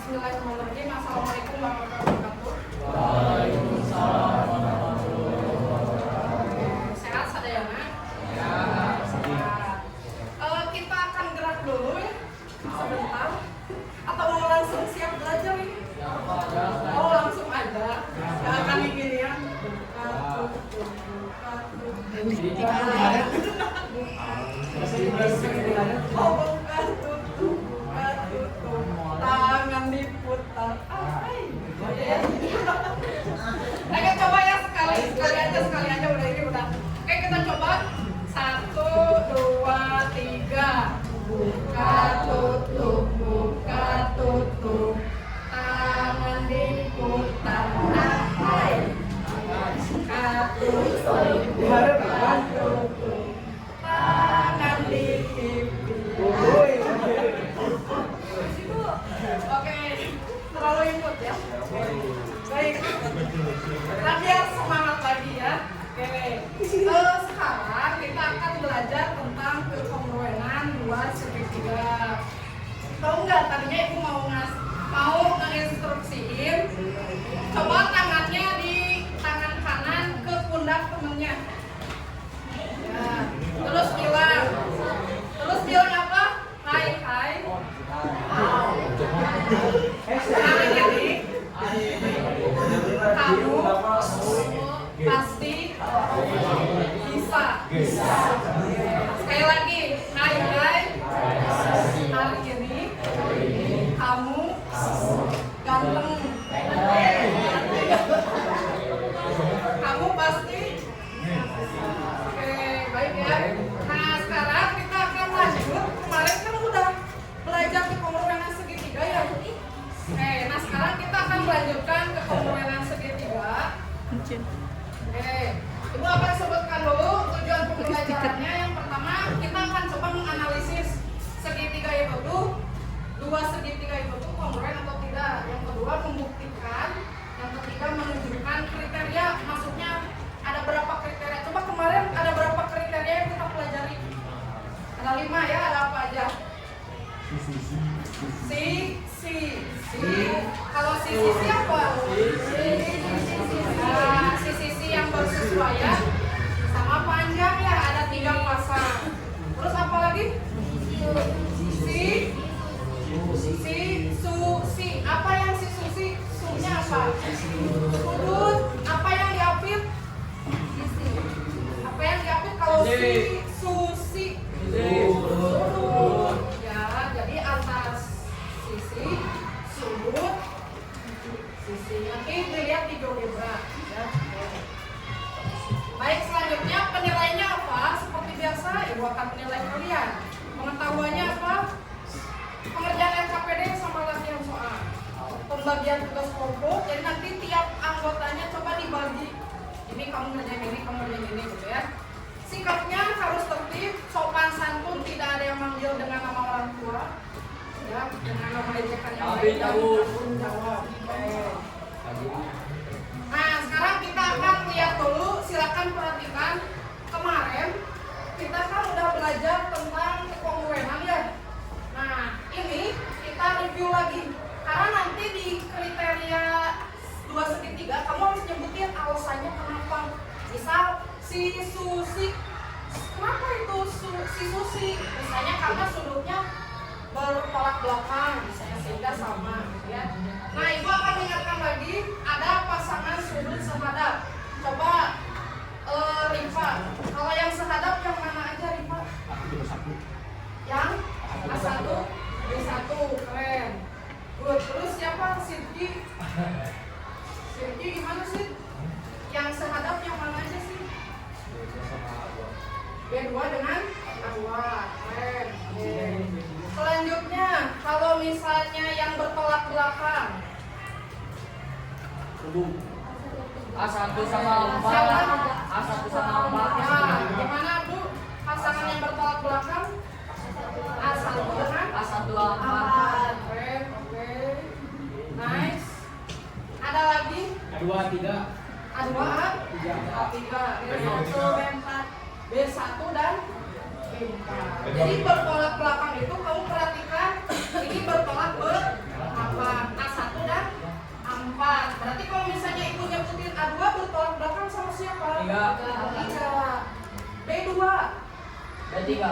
Bismillahirrahmanirrahim. Assalamualaikum warahmatullahi wabarakatuh. Waalaikumsalam warahmatullahi wabarakatuh. Sehat sadayana? Ya. Sehat. Kita akan gerak dulu ya sebentar. Atau mau langsung siap belajar ini? Oh langsung aja. Gak akan gini ya. Oh bukan tutup, tangan diputar. Oke coba ya sekali aja udah ini udah. Oke kita coba 1, 2, 3. Buka tutup, tangan diputar. Buka tutup, tangan dikipir. Oke, terlalu input ya. Baik, biar semangat lagi ya. Oke, sekarang kita akan belajar tentang kekongruenan 2/3. Tahu nggak tadinya ibu mau nginstruksiin, coba tangannya di tangan kanan ke pundak temennya. Ya, terus bilang apa? Hai. Kamu pasti bisa. Sekali lagi, hai. Hari ini kamu ganteng. Kamu pasti. Oke, baik ya. Nah, sekarang kita akan lanjut. Kemarin kan udah belajar kekongruenan segitiga ya. Oke, nah sekarang kita akan melanjutkan kekongruenan segitiga. Oke, ibu akan sebutkan dulu tujuan pembelajarannya. Yang pertama, kita akan coba menganalisis segitiga itu tuh, 2 segitiga itu tuh kongruen atau tidak. Yang kedua, membuktikan. Yang ketiga, menunjukkan kriteria. Maksudnya ada berapa kriteria? Coba kemarin ada berapa kriteria yang kita pelajari? Ada 5 ya, ada apa aja? Kalau si apa? Nah, si yang bersesuaian sama panjang ya, ada 3 pasang. Terus apa lagi? Si apa yang si susi? Sunya apa? Sudut. Apa yang diapit? Apa yang diapit kalau si susi? Sudut. Ya, jadi atas sisi, sudut, sisi. Nanti dilihat di GeoGebra. Ya. Baik, selanjutnya penilaiannya apa? Seperti biasa, ibu akan menilai kalian. Pengetahuannya apa? Pengerjaan RKPD sama latihan soal. Pembagian tugas kelompok. Jadi nanti tiap anggotanya coba dibagi. Ini kamu ngerjain ini, kamu ngerjain ini, gitu ya. Sikapnya harus tertib, sopan santun, tidak ada yang manggil dengan nama orang tua. Ya, dengan nama ejekan yang lain dan tanggung jawab. Nah, sekarang kita akan lihat dulu, silakan perhatikan. Kemarin kita kan udah belajar tentang kekongruenan ya. Nah, ini kita review lagi. Karena nanti di kriteria 2/3 kamu harus nyebutin alasannya kenapa. Misal si susi, kenapa itu si susi? Misalnya karena sudutnya bertolak belakang, misalnya sehingga sama, gitu ya. Nah, ibu akan ingatkan lagi ada pasangan sudut sehadap. Coba Rifa, kalau yang sehadap yang mana aja Rifa? Yang A1, B1, keren. Good. Terus siapa? Sirki gimana sih? Yang sehadap yang mana aja sih? B2 dengan A2, keren. Selanjutnya, kalau misalnya yang bertolak belakang, A1 sama 4. A1 sama 4. ya, gimana Bu? Pasangan yang bertolak belakang? A1 dengan A1 A4. 4. Keren, oke. Nice. Ada lagi? A2 3. A2, A3, B1, B4, B1 dan B4. Jadi bertolak belakang itu kamu perhatikan ini bertolak belakang. D3.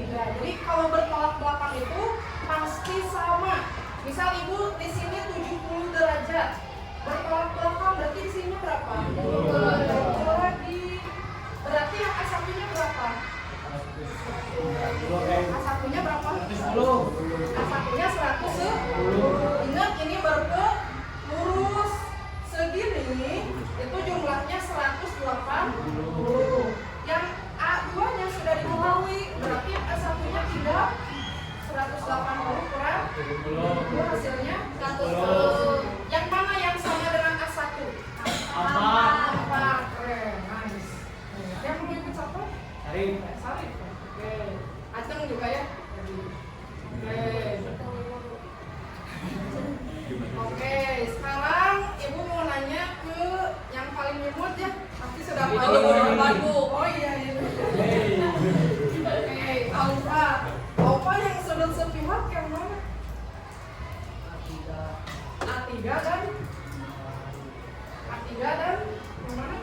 Jadi kalau bertolak belakang itu pasti sama. Misal ibu di sini 70 derajat. Bertolak belakang berarti di sini berapa? 20 lagi. Berarti yang A1-nya berapa? A1-nya berapa? A1-nya 110. Ingat ini berke lurus segini itu jumlahnya 180. Yang A2-nya sudah diketahui, berarti yang A1-nya tidak 180 kurang 20 hasilnya 110. Yang mana yang sama dengan A1? 4. Keren, nice. Yang mau ikut siapa? Sarif. Oke. Aceng juga ya? Oke, sekarang ibu mau nanya ke yang paling nyemut ya. Pasti sudah paling bagu. Oh iya. Oke, Alfa yang sudut sepihak yang mana? A3 dan yang mana?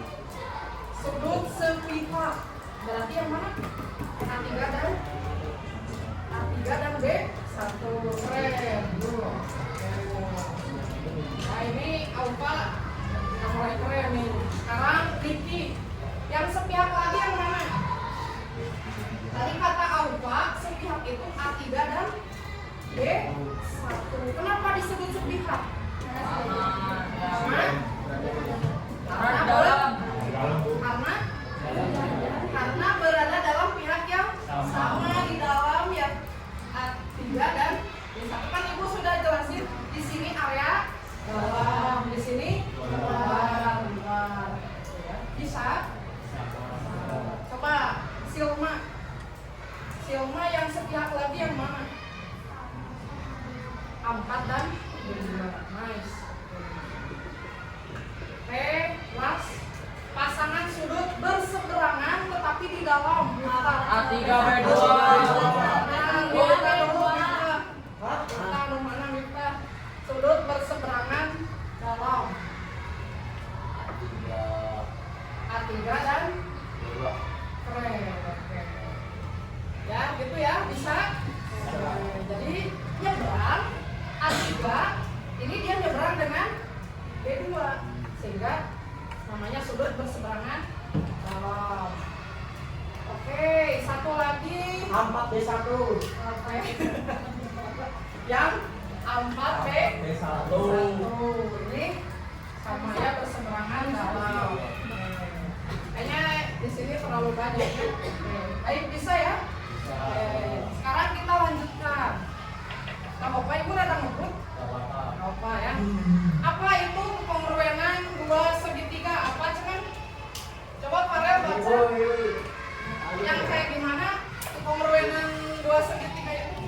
Sudut sepihak. Berarti yang mana? A3 dan B1. Keren. Nah ini Alfa yang mulai keren nih. Sekarang Ricky. Yang sepihak lagi yang mana? Tadi kata Alfa sepihak itu A3 dan B1. Kenapa disebut sepihak? Karena berada dalam pihak yang sama di dalam ya A3 dan B1. Kan ibu sudah jelasin di sini area dalam, di sini luar. Bisa? Coba Silma yang sepihak lagi yang mana? 4 dan 2. Nice. Last. Pasangan sudut berseberangan tetapi di dalam. A3 B2. Sudut berseberangan dalam. A3 dan 2. Keren. Oke. Ya, gitu ya, bisa. Jadi nyebrang A3 ini dia nyebrang dengan B2 sehingga namanya sudut berseberangan dalam. Oke, satu lagi 4B1. Oke. Yang 4B1 ini sama ya berseberangan dalam. Kayaknya di sini terlalu banyak. Baik, bisa ya? Sekarang kita lanjutkan. Apa ibu datang ngebut? Apa ya? Apa itu kongruenan dua segitiga? Apa cuman? Coba Farel baca. Yang kayak gimana? Kongruenan dua segitiga itu?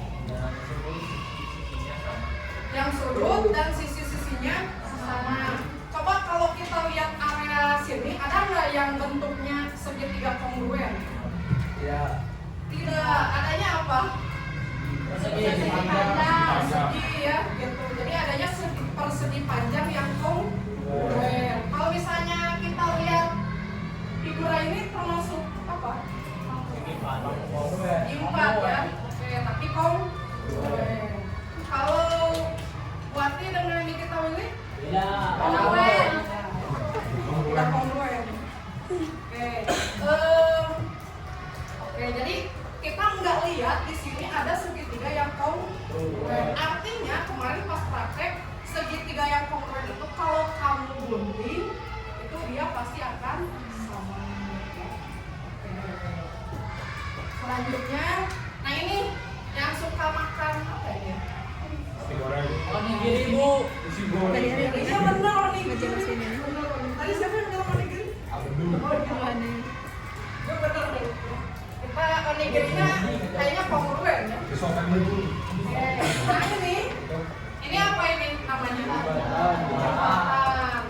Yang sudut dan sisi-sisinya sama. Coba kalau kita lihat area sini, ada nggak yang bentuknya segitiga kongruen? Ya. Tidak, adanya apa? Persegi ya, gitu. Jadi adanya persegi panjang yang kongruen. Kalau misalnya kita lihat figura ini termasuk apa? Impat ya. Oke, tapi kongruen. Kalau Wati dengan Nikita Willy? Kongruen. Tidak kongruen. Oke, jadi kita nggak lihat di sini ada segitiga yang kongruen. Artinya kemarin pas praktek segitiga yang kongruen itu kalau kamu gunting itu dia pasti akan sama. Selanjutnya, nah ini yang suka makan apa ini? Onigiri Bu. Iya benar onigiri. Tadi siapa yang bilang onigiri? Iya benar deh. Kita onigirinya kayaknya kongruen ya. Nah ini apa ini namanya? Jembatan.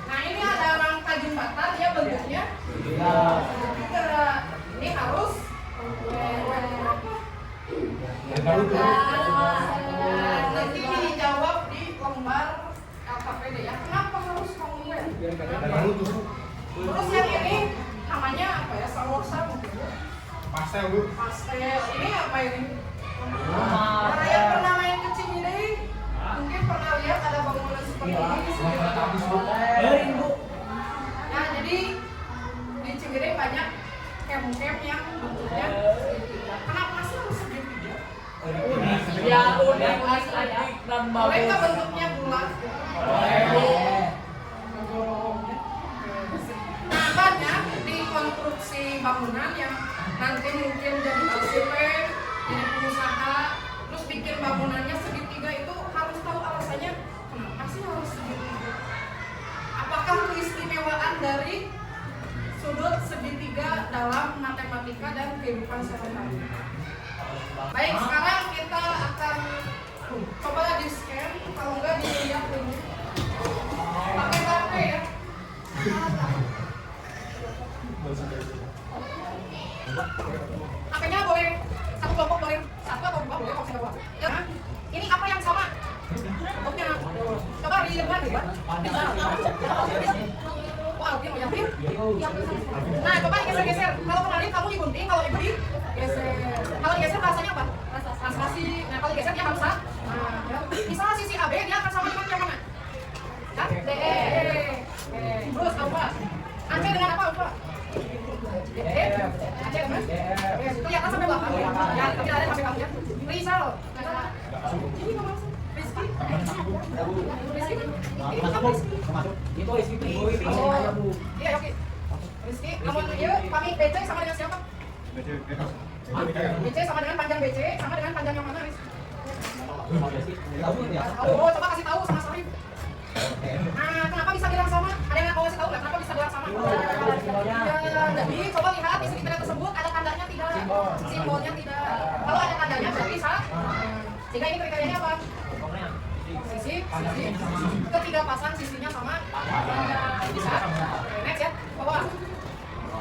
Nah ini ada rangka jembatan ya bentuknya. Ini harus nanti dijawab di lembar LKPD ya. Kenapa harus kongruen? Terus yang ini namanya apa ya? Salosa mungkin. Pastel bu. Pastel. Ini apa ini? Rumah. Nah, yang pernah main ke Ciwidey mungkin pernah lihat ada bangunan seperti ini di sini. Nah, jadi di Ciwidey banyak camp-camp yang bentuknya segitiga. Kenapa sih harus segitiga? Ya unik adik dan Boleh nggak bagus. bentuknya bulat? Boleh. Nah, banyak di konstruksi bangunan yang nanti mungkin jadi CCP, jadi pengusaha, terus bikin bangunannya segitiga itu harus tahu alasannya kenapa sih harus segitiga? Apakah keistimewaan dari sudut segitiga dalam matematika dan kehidupan sehari-hari? Baik, sekarang kita akan coba di scan, kalau enggak dilihat dulu. Pakai HP ya. HP-nya boleh satu kelompok, boleh satu atau dua, boleh kalau dua. Ya, ini apa yang sama? Bentuknya. Coba dilihat ya. Wah, Alvin mau Alvin? Nah, coba geser-geser. Kalau kemarin kamu digunting, kalau ibu digeser. Kalau digeser bahasanya apa? Translasi. Nah, kalau digeser dia harus nah, ya. Misalnya sisi AB dia akan sama dengan yang mana? Ya, DE. Terus apa? AC dengan apa? Apa? DE. AC dengan? Kelihatan sampai belakang. Ya, tapi ada sampai kamu ya. Rizal. Ini kamu Rizky. Rizky. Ini kamu Rizky. Itu isi Oh, iya oke. Rizky, kamu dia pamit BC sama dengan siapa? BC sama dengan panjang BC sama dengan panjang yang mana, Riz? Oh, coba kasih tahu sama Sarif. Nah, kenapa bisa bilang sama? Ada yang mau kasih tahu nggak? Kenapa bisa bilang sama? Ya, jadi coba lihat di segitiga tersebut ada tandanya tidak? Simbolnya tidak. Kalau ada tandanya berarti sah. Sehingga ini kriterianya apa? Sisi, ketiga pasang sisinya sama. Bisa. Next ya, bawah.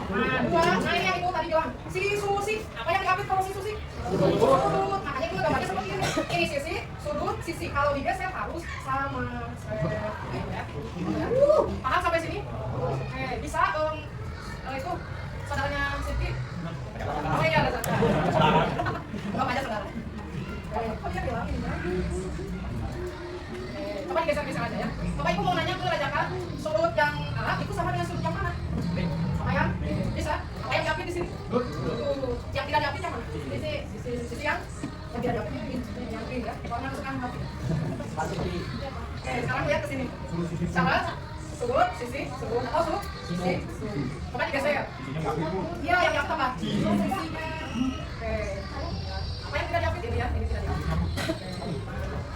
Nah, dua. Nah, ini yang itu tadi bilang. Si Susi. Apa yang diambil kalau si Susi? Sudut. Makanya itu gambarnya seperti ini. Ini sisi, sudut, sisi. Kalau digeser harus sama. Ya. Paham sampai sini? Bisa itu saudaranya Siti. Oh iya, ada saudara. Enggak aja saudara. Kok dia bilang ini? Coba digeser-geser aja ya. Coba ibu mau nanya ke Rajaka, sudut yang A itu sama dengan sudut yang mana? Apa yang? Bisa? Apa yang diapit di sini? Yang tidak diapit yang mana? Sisi yang tidak diapit yang green ya. Kalau masukkan hati. Oke, sekarang lihat ke sini. Cara sudut, sisi, sudut atau sudut, sisi. Coba digeser. Iya, yang diapit apa? Oke. Apa yang tidak diapit ini ya? Ini tidak diapit.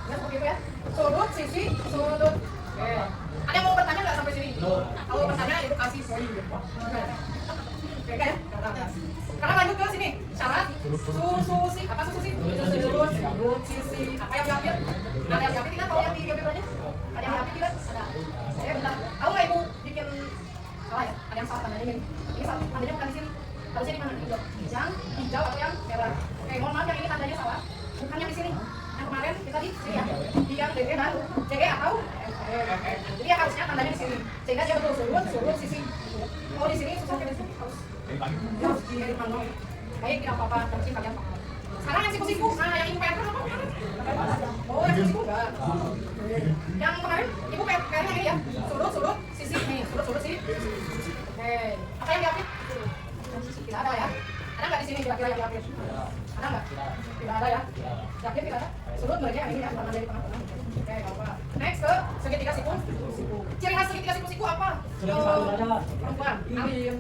Ya, seperti itu ya. Sudut, sisi, sudut. Oke. Ada yang mau bertanya nggak sampai sini? Kalau bertanya itu kasih poin. Oke kan ya? Sekarang lanjut ke sini. Syarat susi. Apa susi? Sudut, sisi. Apa yang diambil? Ada yang diambil tidak? Kalau yang diambil aja? Ada yang diambil tidak? Ada. Bentar. Tahu nggak ibu bikin salah ya? Ada yang salah tandanya ini. Ini salah. Tandanya bukan di sini. Harusnya di mana? Yang hijau atau yang merah? Oke, mohon maaf yang ini tandanya salah. Bukan yang di sini. Yang kemarin kita di sini ya, di yang DE dan DE atau jadi ya harusnya tandanya di sini sehingga dia betul sudut sisi. Oh di sini susah di sini harus di manual. Baik tidak apa-apa, mungkin kalian paham. Sekarang yang siku-siku, nah yang ibu PR apa? Oh yang siku-siku enggak. Yang kemarin ibu PR yang ini ya, sudut sisi nih, sudut sisi. Oke, apa yang diapit? Tidak ada ya. Ada nggak di sini kira-kira yang diapit? Ada nggak? Tidak ada ya. Diapit tidak ada. Sudut mereka yang ini ya, tangan dari tengah-tengah. Oke, apa? Next ke segitiga siku. Ciri khas segitiga siku apa? Perempuan. Alim.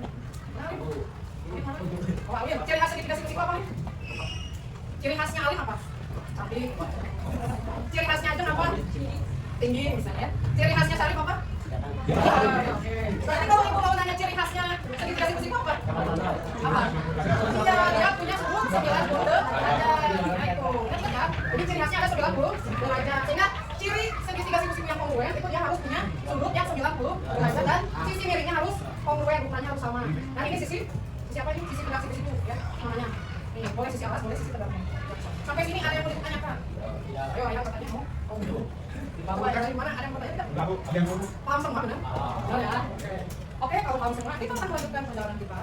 Oh, alim. Ciri khas segitiga siku apa nih? Ciri khasnya alim apa? Cantik. Ciri khasnya Ajeng apa? Tinggi misalnya. Ciri khasnya Syarif apa? Oke. Berarti kalau ibu mau nanya ciri khasnya segitiga siku apa? Apa? Iya, dia punya sudut 90 derajat. Itu. Ingat ya? Jadi ciri khasnya ada 90 derajat. Sehingga ciri segitiga siku yang kongruen itu dia harus punya sudut yang 90 derajat dan sisi miringnya harus kongruen, ukurannya harus sama. Nah ini sisi apa ini? Sisi tegak siku ya namanya. Nih, boleh sisi atas, boleh sisi tegak. Sampai sini ada yang mau ditanyakan? Ayo, yang bertanya mau? Coba dari mana? Ada yang bertanya tidak? Paham semua benar? Ya. Oke, kalau paham semua, kita akan melanjutkan perjalanan kita.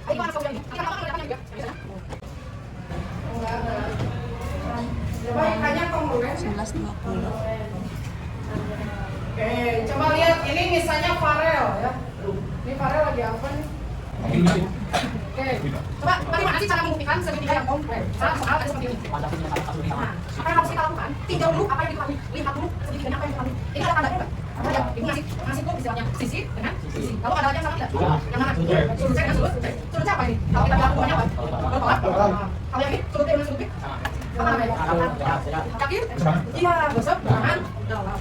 Ayo anak saudara ini. Ini apa juga? Biasanya. Enggak ada. Coba ikannya kongruens. 11.20. Oke, coba lihat ini misalnya farel ya. Ini farel lagi apa nih? Oke, coba bagaimana sih cara membuktikan segitiga yang kongruens? Soal tadi seperti ini. Nah, apa yang harus kita lakukan? Tinjau dulu apa yang diketahui, lihat dulu segitiganya apa yang diketahui. Ini ada tandanya enggak? Ada. Ibu ngasih tuh istilahnya sisi dengan sisi. Kalau ada aja sama tidak? Yang mana? Sudut C dengan sudut. Sudut C apa ini? Kalau kita bilang hubungannya apa? Bertolak. Kalau yang ini sudut D dengan sudut B? Apa namanya? Kaki? Iya, gosok dengan dalam.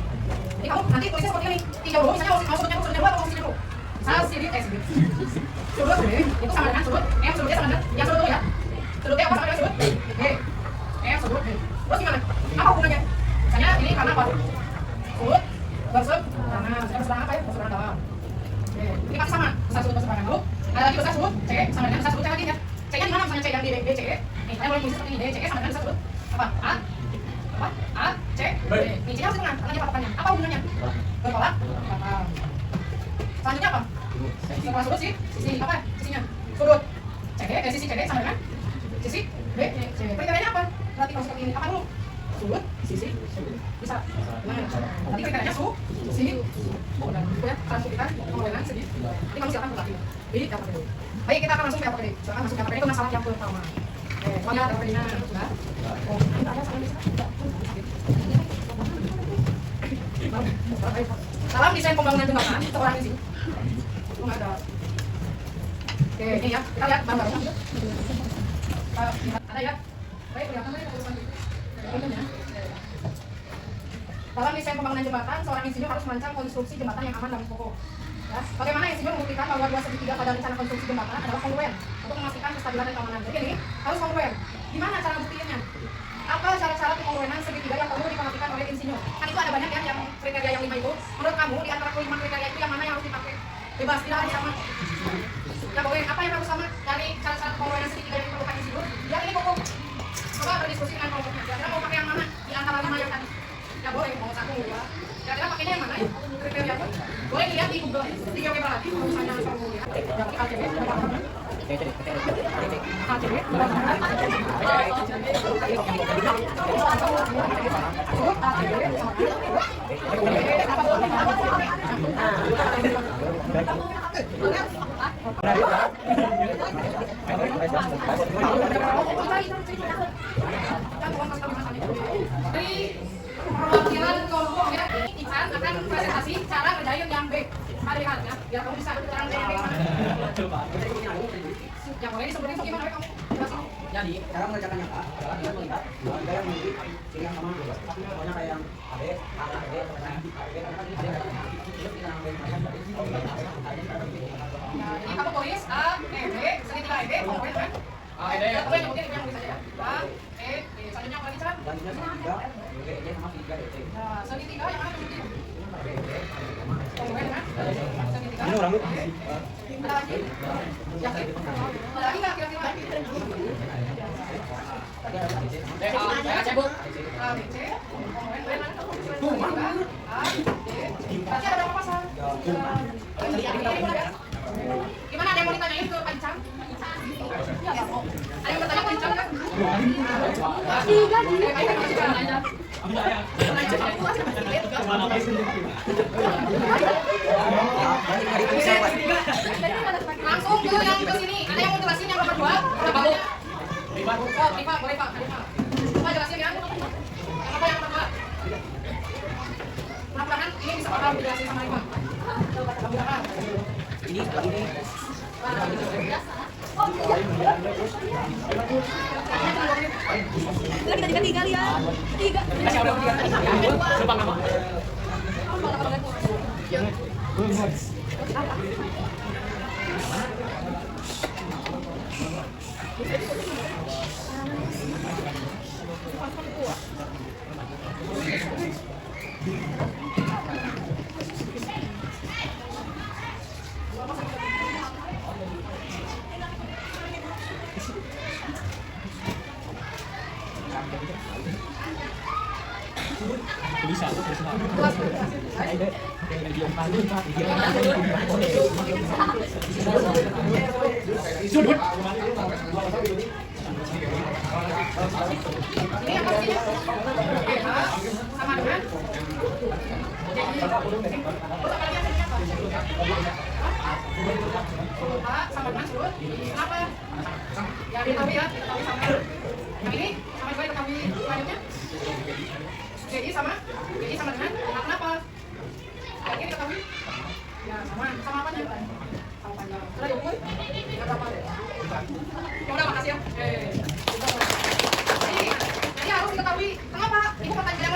Jadi kamu nanti tulisnya seperti ini. Tinjau dulu misalnya mau sudutnya dua atau mau sini dulu. Sini sini. Sudut B itu sama dengan sudut sudut D sama dengan yang sudut dulu ya. Sudut D apa sama dengan sudut? D. Sudut D. Terus gimana? Apa hubungannya? Misalnya ini karena apa? Sudut bersebut kanan. Saya berseberangan apa ya? Berseberangan dalam. Oke. Ini kan sama. Besar sudut berseberangan dulu. Ada lagi besar sudut C sama dengan besar sudut C lagi ya. C-nya di mana? Misalnya C yang di B C. Nih, saya mulai tulis seperti ini. D C sama dengan besar sudut apa? A C B. Nih, C-nya harus di tengah. Karena dia patokannya. Apa hubungannya? Bertolak belakang. Selanjutnya apa? Setelah sudut sisi apa? Sisinya sudut sisi CD sama dengan sisi B C. Kriterianya apa? Berarti kalau seperti ini apa dulu? Sudut sisi bisa. Nah, nanti kriterianya sisi bukan itu ya. Transkubitan pengeluaran segi. Ini kamu silakan berlatih. Di KPD. Baik, kita akan langsung ke KPD. Silakan masuk ke KPD itu masalah yang pertama. Mana KPD-nya sudah? Oh, kita ada sama di sini. Salam desain pembangunan jembatan, seorang isi. Nggak ada. Oke, ini ya, kita lihat gambarnya. Ada ya. Baik, kelihatan ya tulisan ini. Dalam desain pembangunan jembatan, seorang insinyur harus merancang konstruksi jembatan yang aman dan kokoh. Ya, bagaimana insinyur membuktikan bahwa dua segitiga pada rencana konstruksi jembatan adalah kongruen untuk memastikan kestabilan dan keamanan. Jadi ini harus kongruen. Gimana cara buktinya? Apa cara-cara pengongruenan segitiga yang perlu diperhatikan oleh insinyur? Kan itu ada banyak ya yang kriteria yang 5 itu. Menurut kamu di antara kelima kriteria itu yang mana yang harus dipakai? Bebas, tidak harus sama. Ya boleh, apa yang harus sama dari cara-cara pengongruenan segitiga yang diperlukan insinyur? Ya ini kokoh. Coba berdiskusi dengan kelompoknya. Kira-kira mau pakai yang mana di antara 5 yang tadi? Ya boleh, mau 1, 2. Kira-kira pakainya yang mana ya? Kriteria apa? Boleh dilihat di Google, di Google lagi. Kalau misalnya formulir, ya pakai KTP. Perwakilan kelompok ya, Ican akan presentasi cara ngerjain yang B. Mari lihat ya, biar kamu bisa cara ngerjain yang mana. Yang boleh disebutin tuh gimana kamu? Jadi cara mengerjakan yang A adalah dengan melihat dua tiga yang memiliki ciri yang sama. Pokoknya kayak yang AB, Ini kamu tulis A, E, B, segitiga E, B, kongruen kan? A, E, B, yang mungkin yang tulis aja ya. A, E, B, selanjutnya apa lagi Can? selanjutnya segitiga, B sama segitiga DT. Nah, segitiga yang mana segitiga? Kongruen kan? Segitiga. Ini orang itu. Ada lagi? Yakin? Ada lagi nggak kira-kira? A, cabut. A, B, C, kongruen mana? Segitiga, A, D. Berarti ada berapa pasal? Gimana, ada yang mau ditanyain ke Pak Icang? Ada yang bertanya ke Icang kan? Langsung ke yang ke sini. Ada yang mau jelasin yang nomor 2? Oh, Rifa, boleh Pak. Coba jelasin yang apa yang nomor 2? Mudah-mudahan ini bisa bakal dijelasin sama Rifa. Mudah-mudahan. Ini lagi nih. Kita tiga lihat. Tiga. Sebang nama. Bisa. Kelas. Sudut. Ini apa sih? Oke, sama dengan sama dengan surut. Kenapa? Ya diketahui ya, diketahui sama. Yang ini sama juga diketahui selanjutnya. Jadi sama dengan kenapa? Yang ini diketahui? Ya sama apa nya? Sama panjang. Sudah diukur? Nggak apa-apa. Ya udah makasih ya. Jadi harus diketahui kenapa ibu pertanyaan